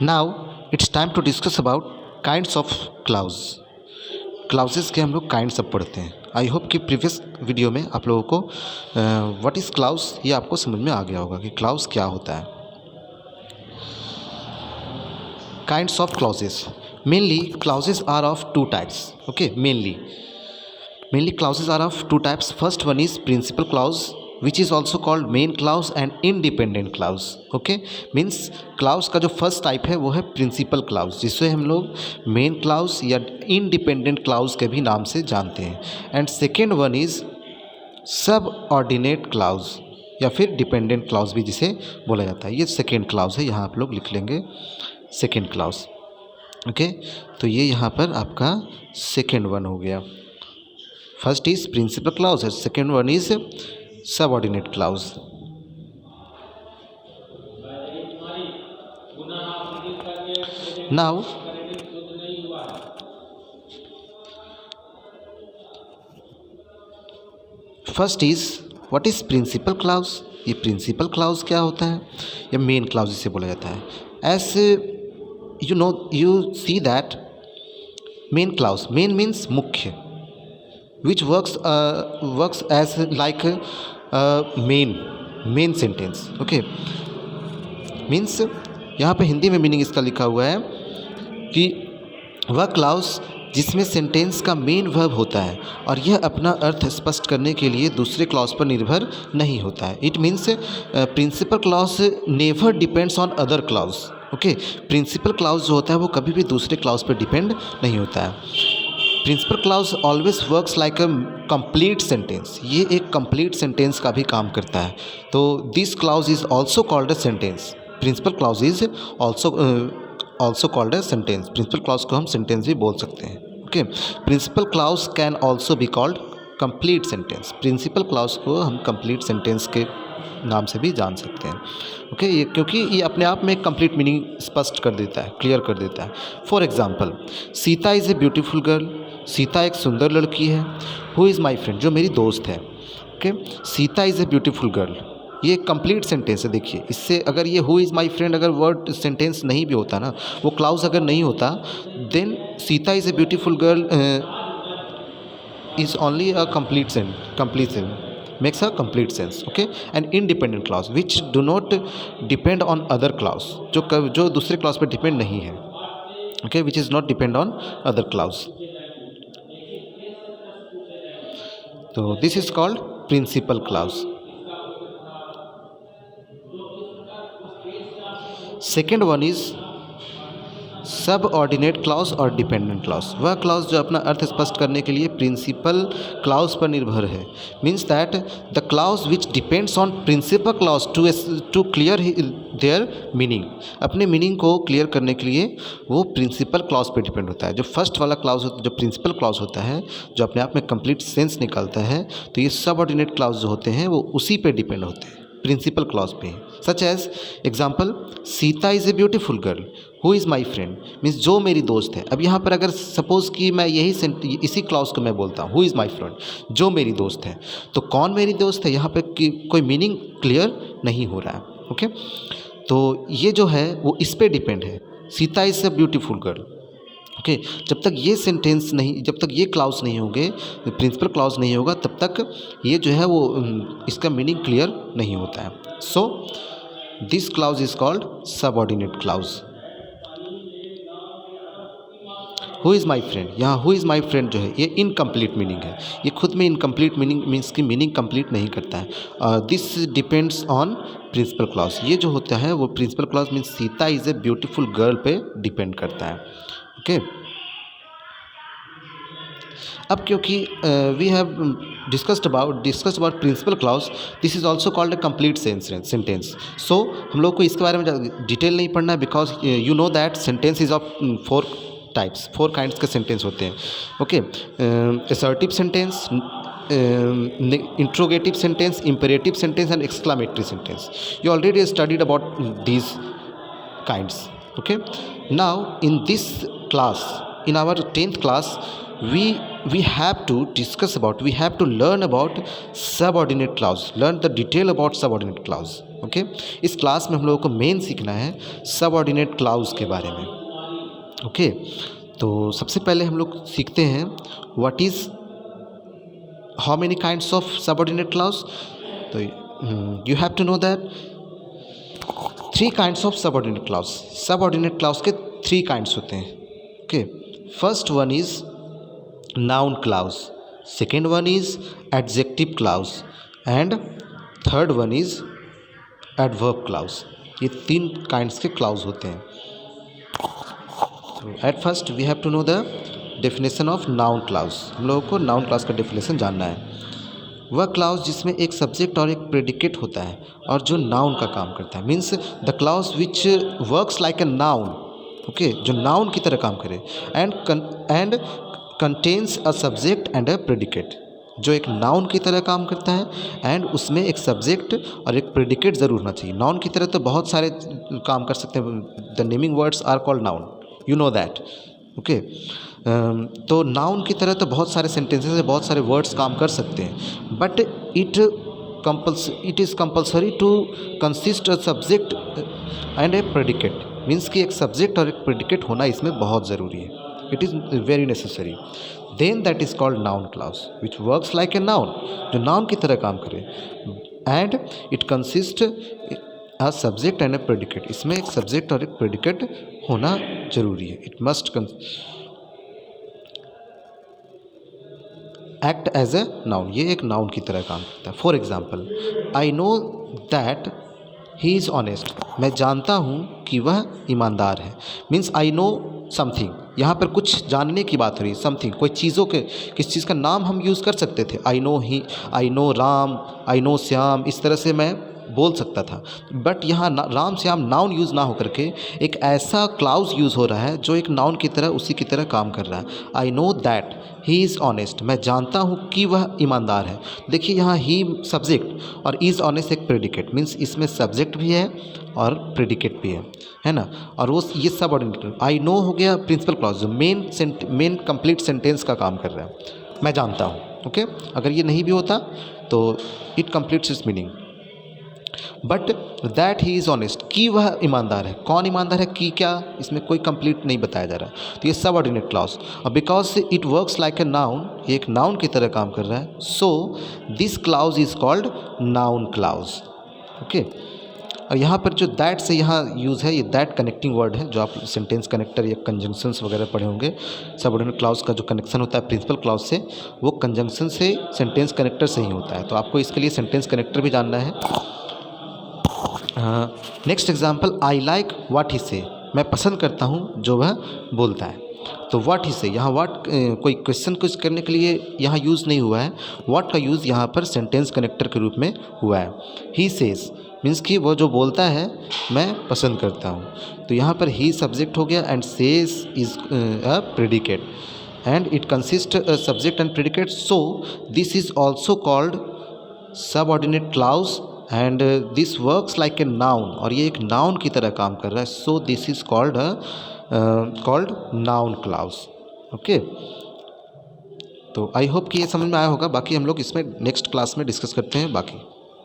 Now it's time to discuss about kinds of clause. Clauses के हम लोग kinds अब पढ़ते हैं। आई होप कि प्रीवियस वीडियो में आप लोगों को व्हाट इज़ क्लाउज ये आपको समझ में आ गया होगा कि क्लाउज क्या होता है। Kinds of clauses, mainly clauses are of two types. Okay, mainly clauses are of two types. First one is principal clause, which is also called main clause and independent clause. Okay, means clause का जो first type है वो है principal clause, जिसे हम लोग main clause या independent clause के भी नाम से जानते हैं। एंड सेकेंड वन इज सब ऑर्डिनेट क्लाउज या फिर डिपेंडेंट क्लाउज भी जिसे बोला जाता है। ये सेकेंड क्लाउज है, यहाँ आप लोग लिख लेंगे सेकेंड क्लाउज। ओके, तो ये यहाँ पर आपका सेकेंड वन हो गया। First is principal clause and second one is subordinate clause. Now first is what is principal clause? ये principal clause क्या होता है या main clause इसे बोला जाता है। As you see that main clause, main means मुख्य, which works as like main sentence. Okay, means यहाँ पे हिंदी में मीनिंग इसका लिखा हुआ है कि वह क्लाउज जिसमें सेंटेंस का मेन वर्ब होता है और यह अपना अर्थ स्पष्ट करने के लिए दूसरे क्लॉज पर निर्भर नहीं होता है। It means principal clause never depends on other clause. Okay, principal clause जो होता है वो कभी भी दूसरे क्लॉज पर डिपेंड नहीं होता है। Principal clause always works like a complete sentence, ये एक कंप्लीट सेंटेंस का भी काम करता है। तो this clause is also called a sentence. Principal clause is also called a sentence. Principal clause को हम सेंटेंस भी बोल सकते हैं। Okay, principal clause can also be called complete sentence. Principal clause को हम कंप्लीट सेंटेंस के नाम से भी जान सकते हैं। ओके, ये क्योंकि ये अपने आप में कंप्लीट मीनिंग स्पष्ट कर देता है, क्लियर कर देता है। For example, Sita is a beautiful girl, Sita एक सुंदर लड़की है। हु इज़ माई फ्रेंड, जो मेरी दोस्त है। Okay, Sita is a beautiful girl, ये कंप्लीट सेंटेंस है। देखिए, इससे अगर ये हु इज़ माई फ्रेंड अगर वर्ड सेंटेंस नहीं भी होता ना, वो क्लाउज अगर नहीं होता, then Sita is a beautiful girl is only a complete sense, makes a complete sense. Okay, and independent clause which do not depend on other clause, जो दूसरे क्लाउज पे डिपेंड नहीं है। okay, which is not depend on other clause. तो this is called principal clause. Second one is सब ordinate clause और dependent clause, वह clause जो अपना अर्थ स्पष्ट करने के लिए प्रिंसिपल क्लाउज पर निर्भर है। Means that the clause which depends on principal clause to clear their meaning, अपने मीनिंग को क्लियर करने के लिए वो प्रिंसिपल क्लाउज पर डिपेंड होता है। जो फर्स्ट वाला क्लाउज जो प्रिंसिपल क्लाउज होता है, जो अपने आप में कंप्लीट सेंस निकालता है, तो ये सब ऑर्डिनेट क्लाउज जो होते हैं वो उसी पे डिपेंड होते हैं, प्रिंसिपल क्लाउज पे। Such as example, Sita is a beautiful girl, who is my friend, means जो मेरी दोस्त है। अब यहाँ पर अगर सपोज़ कि मैं इसी क्लाउज को मैं बोलता हूँ हु इज़ माई फ्रेंड, जो मेरी दोस्त है, तो कौन मेरी दोस्त है, यहाँ पर कोई मीनिंग क्लियर नहीं हो रहा है। ओके, तो ये जो है वो इस पर डिपेंड है, Sita is a beautiful girl. Okay, जब तक ये सेंटेंस नहीं, जब तक ये क्लाउज नहीं होंगे, प्रिंसिपल क्लाउज नहीं होगा, तब तक ये जो है वो इसका मीनिंग क्लियर नहीं होता है। So this clause is called subordinate clause. Who is my friend, यहाँ हु इज़ माई फ्रेंड जो है ये इनकम्प्लीट मीनिंग है, ये खुद में इनकम्प्लीट मीनिंग मीन्स की मीनिंग कंप्लीट नहीं करता है। This depends on principal clause, ये जो होता है वो principal clause means Sita is a beautiful girl पे डिपेंड करता है। ओके, अब क्योंकि we have discussed about principal clause, this is also called a complete sentence. So हम लोग को इसके बारे में डिटेल नहीं पढ़ना है, because you know that sentence is of four kinds के सेंटेंस होते हैं। Okay, assertive sentence, interrogative sentence, imperative sentence and exclamatory sentence. You already studied about these kinds. Okay, now in this class, in our 10th class, we have to discuss about, we have to learn about subordinate clause, learn the detail about subordinate clause. Okay, इस class में हम लोगों को main सीखना है subordinate clause के बारे में। ओके, तो सबसे पहले हम लोग सीखते हैं what is how many kinds of subordinate clause. तो you have to know that 3 kinds of subordinate clause. Subordinate clause के 3 काइंड्स होते हैं। Okay, first one is noun clause, second one is adjective clause and third one is adverb clause. ये 3 kinds के clause होते हैं। तो at first we have to know the definition of noun clause. हम लोगों को नाउन क्लाउज का definition जानना है। वह क्लाउज जिसमें एक सब्जेक्ट और एक प्रेडिकेट होता है और जो नाउन का काम करता है, means the clause which works like a noun. Okay, जो नाउन की तरह काम करे and contains a subject and a predicate, जो एक नाउन की तरह काम करता है एंड उसमें एक सब्जेक्ट और एक प्रेडिकेट ज़रूर होना चाहिए। नाउन की तरह तो बहुत सारे काम कर सकते हैं, the naming words are called noun, you know that. Okay, तो नाउन की तरह तो बहुत सारे सेंटेंसेस में बहुत सारे वर्ड्स काम कर सकते हैं, but it is compulsory to consist a subject and a predicate, means कि एक सब्जेक्ट और एक प्रेडिकेट होना इसमें बहुत ज़रूरी है। It is very necessary. Then that is called noun clause which works like a noun, जो नाउन की तरह काम करे and it consist a subject and a predicate. इसमें एक सब्जेक्ट और एक प्रेडिकेट होना जरूरी है। It must act as a noun, ये एक नाउन की तरह काम करता है। For example, I know that he is honest, मैं जानता हूँ कि वह ईमानदार है। मीन्स आई नो समथिंग, यहाँ पर कुछ जानने की बात हो रही है। समथिंग, कोई चीज़ों के, किस चीज़ का नाम हम यूज़ कर सकते थे। I know he, I know Ram, I know Shyam, इस तरह से मैं बोल सकता था। बट यहाँ राम श्याम नाउन यूज़ ना होकर के एक ऐसा क्लाउज यूज़ हो रहा है जो एक नाउन की तरह, उसी की तरह काम कर रहा है। आई know that he is honest, मैं जानता हूँ कि वह ईमानदार है। देखिए यहाँ ही सब्जेक्ट और इज़ ऑनेस्ट एक प्रेडिकेट, मीन्स इसमें सब्जेक्ट भी है और प्रेडिकेट भी है ना। और वो ये सब ऑर्डिनेटर। आई नो हो गया प्रिंसिपल क्लॉज, जो मेन कंप्लीट सेंटेंस का काम कर रहा है, मैं जानता हूँ। ओके, अगर ये नहीं भी होता तो it completes it's meaning. But that he is honest, कि वह ईमानदार है। कौन ईमानदार है, कि क्या, इसमें कोई कंप्लीट नहीं बताया जा रहा है। तो ये सब ऑर्डिनेट क्लॉज, और because it works like a noun, ये एक नाउन की तरह काम कर रहा है, so this clause is called noun clause. Okay, और यहाँ पर जो दैट से यहाँ यूज़ है, ये दैट कनेक्टिंग वर्ड है, जो आप सेंटेंस कनेक्टर या कंजंक्शंस वगैरह पढ़े होंगे। सबऑर्डिनेट क्लाउज का जो कनेक्शन होता है प्रिंसिपल क्लाउज से, वो कंजंक्शन से सेंटेंस कनेक्टर से ही होता है। तो आपको इसके लिए सेंटेंस कनेक्टर भी जानना है। Next example, I like what he से, मैं पसंद करता हूँ जो वह बोलता है। तो व्हाट ही से, यहाँ व्हाट कोई क्वेश्चन कुछ करने के लिए यहाँ यूज़ नहीं हुआ है। व्हाट का यूज़ यहाँ पर सेंटेंस कनेक्टर के रूप में हुआ है। ही सेज मीन्स कि वो जो बोलता है मैं पसंद करता हूँ। तो यहाँ पर ही सब्जेक्ट हो गया and says is a predicate and it consist subject and predicate, so this is also called subordinate clause and this works like a noun, और ये एक नाउन की तरह काम कर रहा है। So this is called noun clause. Okay, तो आई होप कि ये समझ में आया होगा। बाकी हम लोग इसमें नेक्स्ट क्लास में डिस्कस करते हैं बाकी।